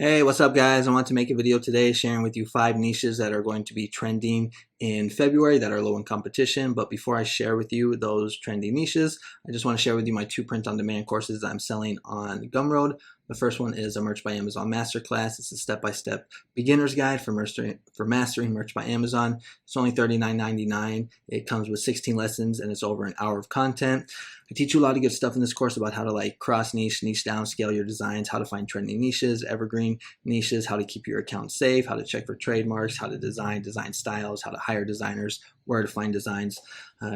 Hey, what's up guys? I want to make a video today sharing with you 5 niches that are going to be trending in February that are low in competition. But before I share with you those trendy niches, I just want to share with you my 2 print-on-demand courses that I'm selling on Gumroad. The first one is a Merch by Amazon Masterclass. It's a step-by-step beginner's guide for mastering Merch by Amazon. It's only $39.99. It comes with 16 lessons and it's over an hour of content. I teach you a lot of good stuff in this course about how to like cross niche down, scale your designs, how to find trending niches, evergreen niches, how to keep your account safe, how to check for trademarks, how to design styles, how to hire designers, where to find designs,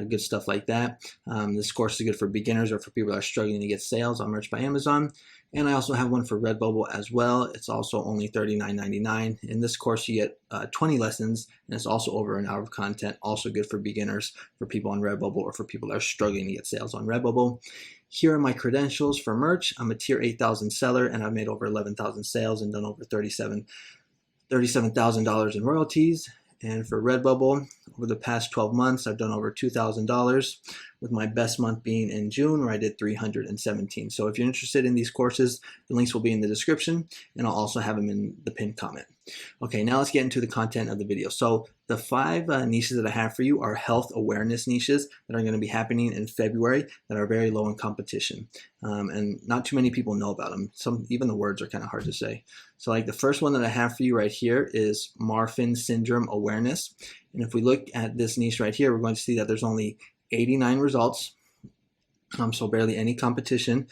good stuff like that. This course is good for beginners or for people that are struggling to get sales on Merch by Amazon. And I also have one for Redbubble as well. It's also only $39.99. In this course, you get 20 lessons, and it's also over an hour of content. Also good for beginners, for people on Redbubble, or for people that are struggling to get sales on Redbubble. Here are my credentials for merch. I'm a tier 8,000 seller, and I've made over 11,000 sales and done over $37,000 in royalties. And for Redbubble, over the past 12 months, I've done over $2,000, with my best month being in June, where I did 317. So if you're interested in these courses, the links will be in the description, and I'll also have them in the pinned comment. Okay, now let's get into the content of the video. So the 5 niches that I have for you are health awareness niches that are going to be happening in February that are very low in competition. And not too many people know about them. Even the words are kind of hard to say. So like the first one that I have for you right here is Marfan syndrome awareness. And if we look at this niche right here, we're going to see that there's only 89 results, so barely any competition.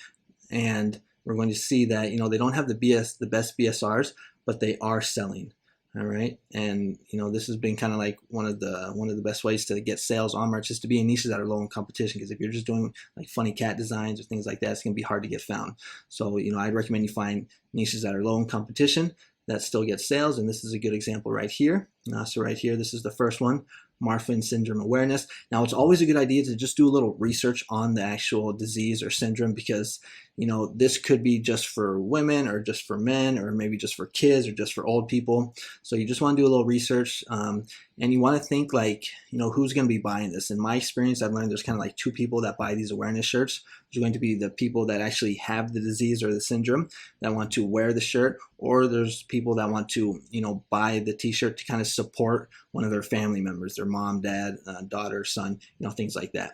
And we're going to see that, you know, they don't have the best BSRs, but they are selling. All right, and you know, this has been kind of like one of the best ways to get sales on merch is to be in niches that are low in competition, because if you're just doing like funny cat designs or things like that, it's gonna be hard to get found. So you know, I'd recommend you find niches that are low in competition that still get sales, and this is a good example right here. So right here, this is the first one, Marfan syndrome awareness. Now, it's always a good idea to just do a little research on the actual disease or syndrome, because you know, this could be just for women or just for men, or maybe just for kids or just for old people. So you just want to do a little research, and you want to think like, you know, who's going to be buying this. In my experience, I've learned there's kind of like 2 people that buy these awareness shirts. There's going to be the people that actually have the disease or the syndrome that want to wear the shirt, or there's people that want to, you know, buy the t-shirt to kind of support one of their family members, their mom, dad, daughter, son, you know, things like that.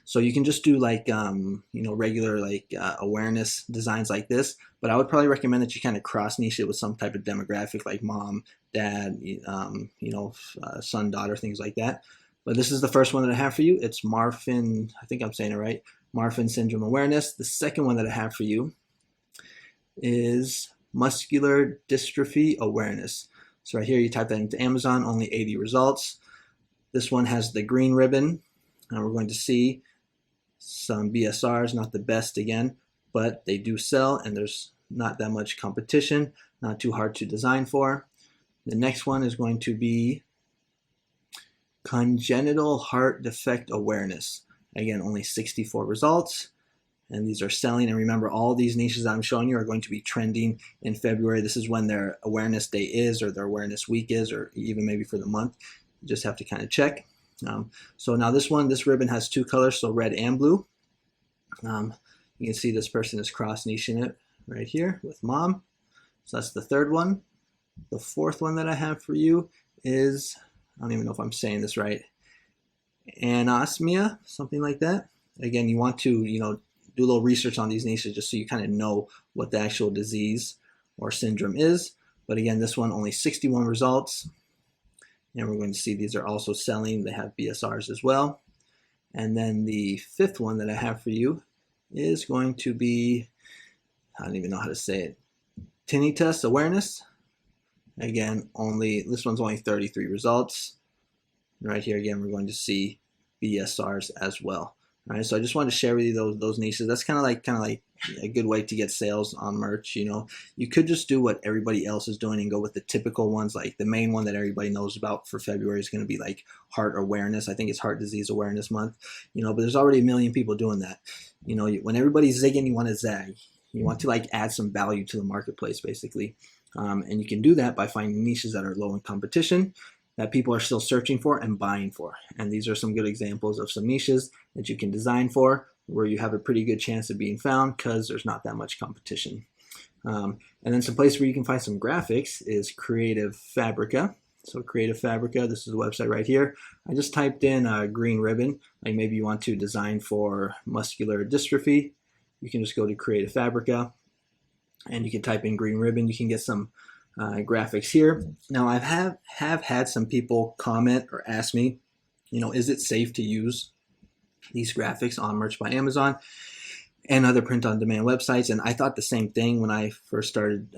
So you can just do like, you know, regular like awareness designs like this, but I would probably recommend that you kind of cross niche it with some type of demographic like mom, dad, you know, son, daughter, things like that. But this is the first one that I have for you. It's Marfan, I think I'm saying it right, Marfan syndrome awareness. The second one that I have for you is muscular dystrophy awareness. So right here, you type that into Amazon, only 80 results. This one has the green ribbon. And we're going to see some BSRs, not the best again, but they do sell, and there's not that much competition, not too hard to design for. The next one is going to be congenital heart defect awareness. Again, only 64 results, and these are selling. And remember, all these niches that I'm showing you are going to be trending in February. This is when their awareness day is, or their awareness week is, or even maybe for the month. You just have to kind of check. So now this ribbon has 2 colors, so red and blue. You can see this person is cross niching it right here with mom. So that's the third one. The fourth one that I have for you is, I don't even know if I'm saying this right, anosmia, something like that. Again, you want to, you know, do a little research on these niches just so you kind of know what the actual disease or syndrome is. But again, this one only 61 results. And we're going to see these are also selling. They have BSRs as well. And then the 5th one that I have for you is going to be, I don't even know how to say it, tinnitus awareness. Again, this one's only 33 results. Right here, again, we're going to see BSRs as well. All right, so I just wanted to share with you those niches. That's kind of like a good way to get sales on merch. You know, you could just do what everybody else is doing and go with the typical ones. Like the main one that everybody knows about for February is going to be like heart awareness. I think it's Heart Disease Awareness Month. You know, but there's already a million people doing that. You know, when everybody's zigging, you want to zag. You want to like add some value to the marketplace, basically. And you can do that by finding niches that are low in competition, that people are still searching for and buying for. And these are some good examples of some niches that you can design for, where you have a pretty good chance of being found because there's not that much competition. And then some place where you can find some graphics is Creative Fabrica. So Creative Fabrica, this is the website right here. I just typed in green ribbon, like maybe you want to design for muscular dystrophy. You can just go to Creative Fabrica and you can type in green ribbon. You can get some graphics here. Now I have had some people comment or ask me, is it safe to use these graphics on Merch by Amazon and other print-on-demand websites? And I thought the same thing when I first started,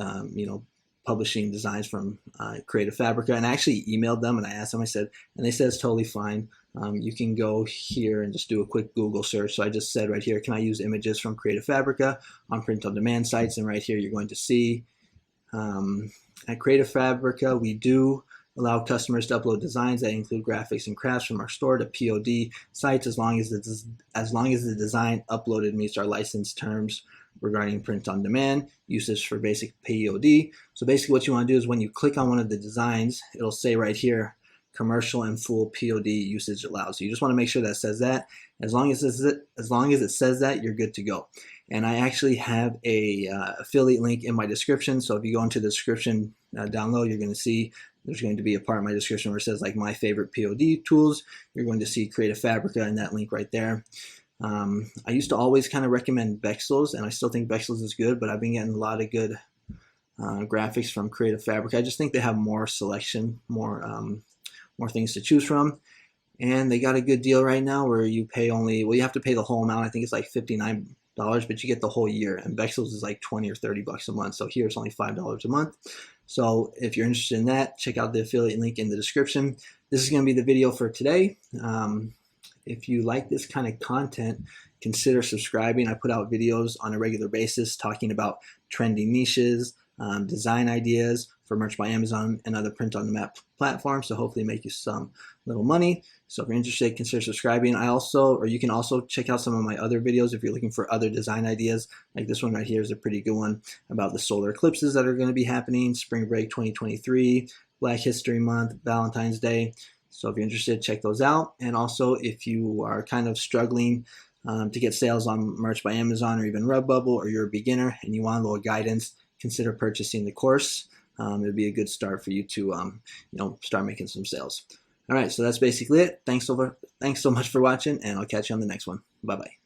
publishing designs from Creative Fabrica. And I actually emailed them and I asked them, and they said it's totally fine. You can go here and just do a quick Google search. So I just said right here, can I use images from Creative Fabrica on print-on-demand sites? And right here, you're going to see at Creative Fabrica, we do allow customers to upload designs that include graphics and crafts from our store to POD sites as long as the design uploaded meets our license terms regarding print on demand usage for basic POD. So basically what you want to do is when you click on one of the designs, it'll say right here, commercial and full POD usage allowed. So you just want to make sure that it says that. As long as it says that, you're good to go. And I actually have a affiliate link in my description. So if you go into the description down low, you're going to see there's going to be a part of my description where it says like my favorite POD tools. You're going to see Creative Fabrica and that link right there. I used to always kind of recommend Bexels, and I still think Bexels is good, but I've been getting a lot of good graphics from Creative Fabrica. I just think they have more selection, more things to choose from. And they got a good deal right now where you pay you have to pay the whole amount. I think it's like $59, but you get the whole year. And Bexels is like 20 or 30 bucks a month. So here it's only $5 a month. So if you're interested in that, check out the affiliate link in the description. This is going to be the video for today. If you like this kind of content, consider subscribing. I put out videos on a regular basis talking about trending niches, design ideas for Merch by Amazon and other print-on-demand platforms. So hopefully make you some little money. So if you're interested, consider subscribing. You can also check out some of my other videos if you're looking for other design ideas. Like this one right here is a pretty good one about the solar eclipses that are going to be happening, spring break 2023, Black History Month, Valentine's Day. So if you're interested, check those out. And also, if you are kind of struggling to get sales on Merch by Amazon or even Redbubble, or you're a beginner and you want a little guidance, consider purchasing the course. It would be a good start for you to start making some sales. All right, so that's basically it. Thanks so much for watching, and I'll catch you on the next one. Bye-bye.